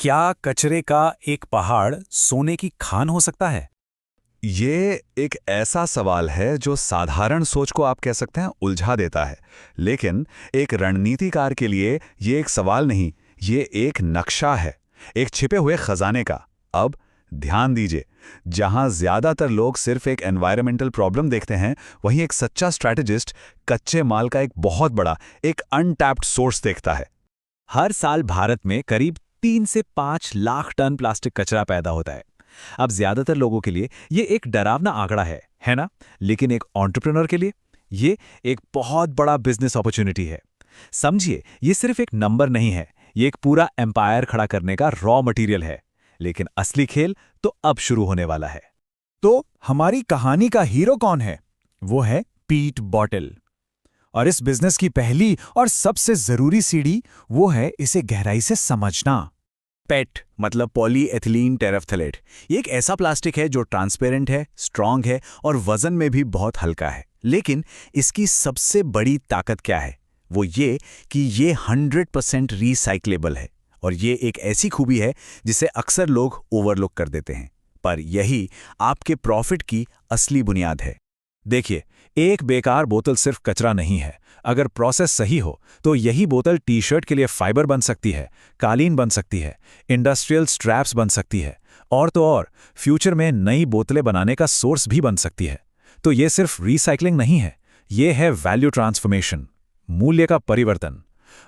क्या कचरे का एक पहाड़ सोने की खान हो सकता है? ये एक ऐसा सवाल है जो साधारण सोच को आप कह सकते हैं उलझा देता है। लेकिन एक रणनीतिकार के लिए ये एक सवाल नहीं, ये एक नक्शा है, एक छिपे हुए खजाने का। अब ध्यान दीजिए, जहां ज्यादातर लोग सिर्फ एक एनवायरमेंटल प्रॉब्लम देखते हैं, वहीं एक सच्चा स्ट्रैटेजिस्ट कच्चे माल का एक बहुत बड़ा, एक अनटैप्ड सोर्स देखता है। हर साल भारत में करीब 3 से 5 लाख टन प्लास्टिक कचरा पैदा होता है। अब ज्यादातर लोगों के लिए ये एक डरावना आंकड़ा है ना? लेकिन एक एंटरप्रेन्योर के लिए ये एक बहुत बड़ा बिजनेस अपॉर्चुनिटी है। समझिए, ये सिर्फ एक नंबर नहीं है, ये एक पूरा एम्पायर खड़ा करने का रॉ मटेरियल है। लेकिन असली खेल तो अब शुरू होने वाला है। तो हमारी कहानी का हीरो कौन है? वो है पीट बॉटल। और इस बिजनेस की पहली और सबसे जरूरी सीढ़ी वो है इसे गहराई से समझना। पेट मतलब पॉलीएथिलीन टेरेफ्थलेट। ये एक ऐसा प्लास्टिक है जो ट्रांसपेरेंट है, स्ट्रांग है और वजन में भी बहुत हल्का है। लेकिन इसकी सबसे बड़ी ताकत क्या है? वो ये कि ये 100% रिसाइक्लेबल है। और ये एक ऐसी खूबी है जिसे अक्सर लोग ओवरलुक कर देते हैं। पर यही आपके प्रॉफिट की असली बुनियाद है। देखिए, एक बेकार बोतल सिर्फ कचरा नहीं है। अगर प्रोसेस सही हो तो यही बोतल टी शर्ट के लिए फाइबर बन सकती है, कालीन बन सकती है, इंडस्ट्रियल स्ट्रैप्स बन सकती है, और तो और फ्यूचर में नई बोतलें बनाने का सोर्स भी बन सकती है। तो ये सिर्फ रिसाइकलिंग नहीं है, ये है वैल्यू ट्रांसफॉर्मेशन, मूल्य का परिवर्तन।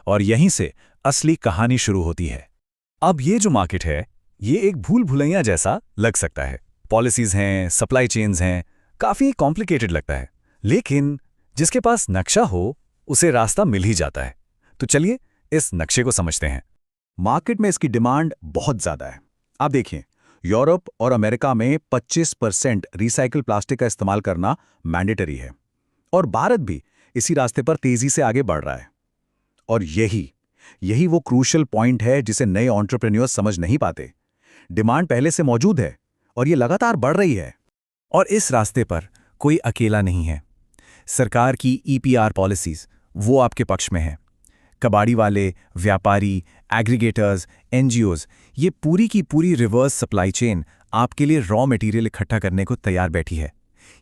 और यहीं से असली कहानी शुरू होती है। अब ये जो मार्केट है, ये एक भूल भुलैया जैसा लग सकता है। पॉलिसीज हैं, सप्लाई चेन्स हैं, काफी कॉम्प्लिकेटेड लगता है। लेकिन जिसके पास नक्शा हो उसे रास्ता मिल ही जाता है। तो चलिए इस नक्शे को समझते हैं। मार्केट में इसकी डिमांड बहुत ज्यादा है। आप देखिए, यूरोप और अमेरिका में 25% रिसाइकिल प्लास्टिक का इस्तेमाल करना मैंडेटरी है। और भारत भी इसी रास्ते पर तेजी से आगे बढ़ रहा है। और यही वो क्रूशियल पॉइंट है जिसे नए एंटरप्रेन्योर्स समझ नहीं पाते। डिमांड पहले से मौजूद है और ये लगातार बढ़ रही है। और इस रास्ते पर कोई अकेला नहीं है। सरकार की ईपीआर पॉलिसीज वो आपके पक्ष में है। कबाड़ी वाले, व्यापारी, एग्रीगेटर्स, एनजीओज, ये पूरी की पूरी रिवर्स सप्लाई चेन आपके लिए रॉ मटेरियल इकट्ठा करने को तैयार बैठी है।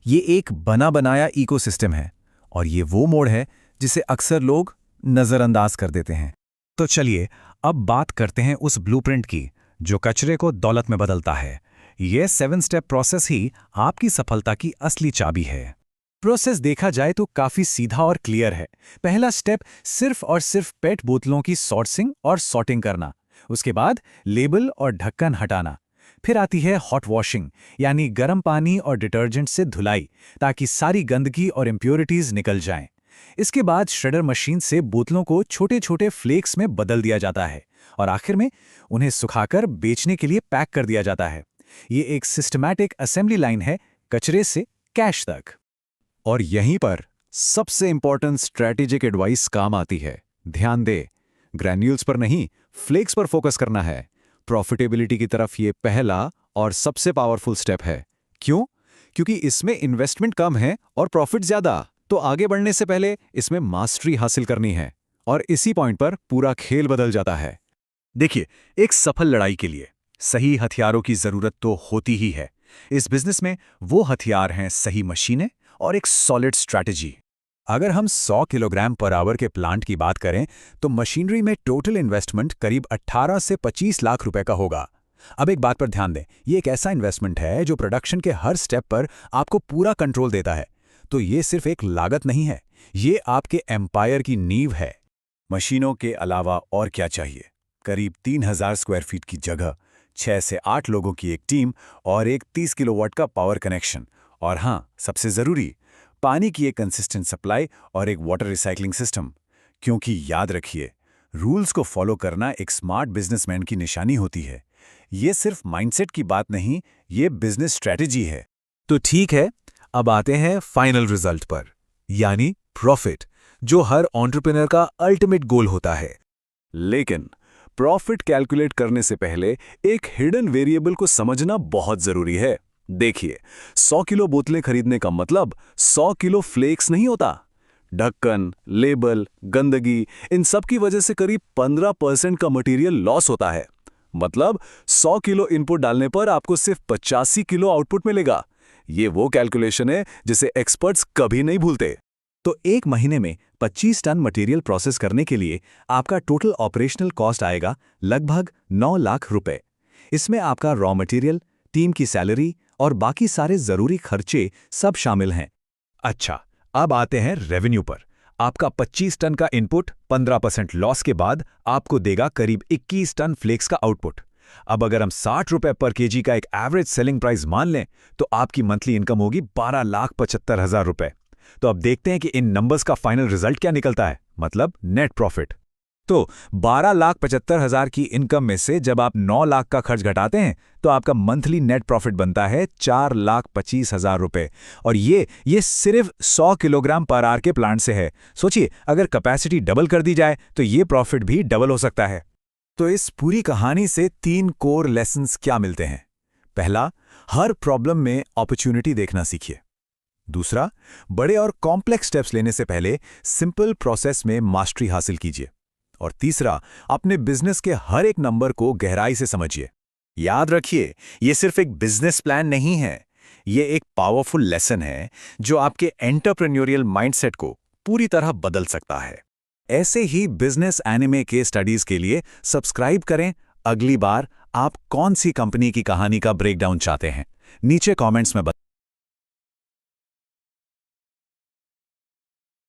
ये एक बना बनाया इकोसिस्टम है। और ये वो मोड़ है जिसे अक्सर लोग नजरअंदाज कर देते हैं। तो चलिए अब बात करते हैं उस ब्लूप्रिंट की जो कचरे को दौलत में बदलता है। यह 7 स्टेप प्रोसेस ही आपकी सफलता की असली चाबी है। प्रोसेस देखा जाए तो काफी सीधा और क्लियर है। पहला स्टेप सिर्फ और सिर्फ पेट बोतलों की सॉर्सिंग और सॉर्टिंग करना। उसके बाद लेबल और ढक्कन हटाना। फिर आती है हॉट वॉशिंग, यानी गर्म पानी और डिटर्जेंट से धुलाई, ताकि सारी गंदगी और इम्प्योरिटीज निकल जाएं। इसके बाद श्रेडर मशीन से बोतलों को छोटे छोटे फ्लेक्स में बदल दिया जाता है और आखिर में उन्हें सुखाकर बेचने के लिए पैक कर दिया जाता है। ये एक सिस्टमैटिक असेंबली लाइन है, कचरे से कैश तक। और यहीं पर सबसे इंपॉर्टेंट स्ट्रैटेजिक एडवाइस काम आती है। ध्यान दे, ग्रैन्यूल्स पर नहीं, फ्लेक्स पर फोकस करना है। प्रॉफिटेबिलिटी की तरफ ये पहला और सबसे पावरफुल स्टेप है। क्यों? क्योंकि इसमें इन्वेस्टमेंट कम है और प्रॉफिट ज्यादा। तो आगे बढ़ने से पहले इसमें मास्टरी हासिल करनी है। और इसी पॉइंट पर पूरा खेल बदल जाता है। देखिए, एक सफल लड़ाई के लिए सही हथियारों की जरूरत तो होती ही है। इस बिजनेस में वो हथियार हैं सही मशीनें और एक सॉलिड स्ट्रैटेजी। अगर हम 100 किलोग्राम पर आवर के प्लांट की बात करें तो मशीनरी में टोटल इन्वेस्टमेंट करीब 18 से 25 लाख रुपए का होगा। अब एक बात पर ध्यान दें, ये एक ऐसा इन्वेस्टमेंट है जो प्रोडक्शन के हर स्टेप पर आपको पूरा कंट्रोल देता है। तो ये सिर्फ एक लागत नहीं है, ये आपके एम्पायर की नींव है। मशीनों के अलावा और क्या चाहिए? करीब 3000 स्क्वायर फीट की जगह, 6 से 8 लोगों की एक टीम और एक 30 किलोवाट का पावर कनेक्शन। और हाँ, सबसे जरूरी, पानी की एक कंसिस्टेंट सप्लाई और एक वाटर रिसाइकलिंग सिस्टम। क्योंकि याद रखिए, रूल्स को फॉलो करना एक स्मार्ट बिजनेसमैन की निशानी होती है। ये सिर्फ माइंडसेट की बात नहीं, ये बिजनेस स्ट्रैटेजी है। तो ठीक है, अब आते हैं फाइनल रिजल्ट पर, यानी प्रॉफिट, जो हर एंटरप्रेन्योर का अल्टीमेट गोल होता है। लेकिन प्रॉफिट कैलकुलेट करने से पहले एक हिडन वेरिएबल को समझना बहुत जरूरी है। देखिए, 100 किलो बोतलें खरीदने का मतलब 100 किलो फ्लेक्स नहीं होता। ढक्कन, लेबल, गंदगी, इन सब की वजह से करीब 15% का मटेरियल लॉस होता है। मतलब 100 किलो इनपुट डालने पर आपको सिर्फ 85 किलो आउटपुट मिलेगा। ये वो कैलकुलेशन है जिसे एक्सपर्ट्स कभी नहीं भूलते। तो एक महीने में 25 टन मटेरियल प्रोसेस करने के लिए आपका टोटल ऑपरेशनल कॉस्ट आएगा लगभग 9 लाख रुपए। इसमें आपका रॉ मटेरियल, टीम की सैलरी और बाकी सारे जरूरी खर्चे सब शामिल हैं। अच्छा, अब आते हैं रेवेन्यू पर। आपका 25 टन का इनपुट 15% लॉस के बाद आपको देगा करीब 21 टन फ्लेक्स का आउटपुट। अब अगर हम 60 रुपए पर केजी का एक एवरेज सेलिंग प्राइस मान लें तो आपकी मंथली इनकम होगी 12,75,000 रुपए। तो अब देखते हैं कि इन नंबर्स का फाइनल रिजल्ट क्या निकलता है, मतलब नेट प्रॉफिट। तो 12,75,000 की इनकम में से जब आप 9 लाख का खर्च घटाते हैं तो आपका मंथली नेट प्रॉफिट बनता है 4,25,000 रुपए। और ये सिर्फ 100 किलोग्राम पर आवर के प्लांट से है। सोचिए, अगर कैपेसिटी डबल कर दी जाए तो ये प्रॉफिट भी डबल हो सकता है। तो इस पूरी कहानी से 3 कोर लेसन्स क्या मिलते हैं। पहला, हर प्रॉब्लम में अपॉर्चुनिटी देखना सीखिए। दूसरा, बड़े और कॉम्प्लेक्स स्टेप्स लेने से पहले सिंपल प्रोसेस में मास्टरी हासिल कीजिए। और तीसरा, अपने बिजनेस के हर एक नंबर को गहराई से समझिए। याद रखिए, ये सिर्फ एक बिजनेस प्लान नहीं है, ये एक पावरफुल लेसन है जो आपके एंटरप्रेन्योरियल माइंडसेट को पूरी तरह बदल सकता है। ऐसे ही बिजनेस एनिमे के स्टडीज के लिए सब्सक्राइब करें। अगली बार आप कौन सी कंपनी की कहानी का ब्रेकडाउन चाहते हैं, नीचे कमेंट्स में बताएं।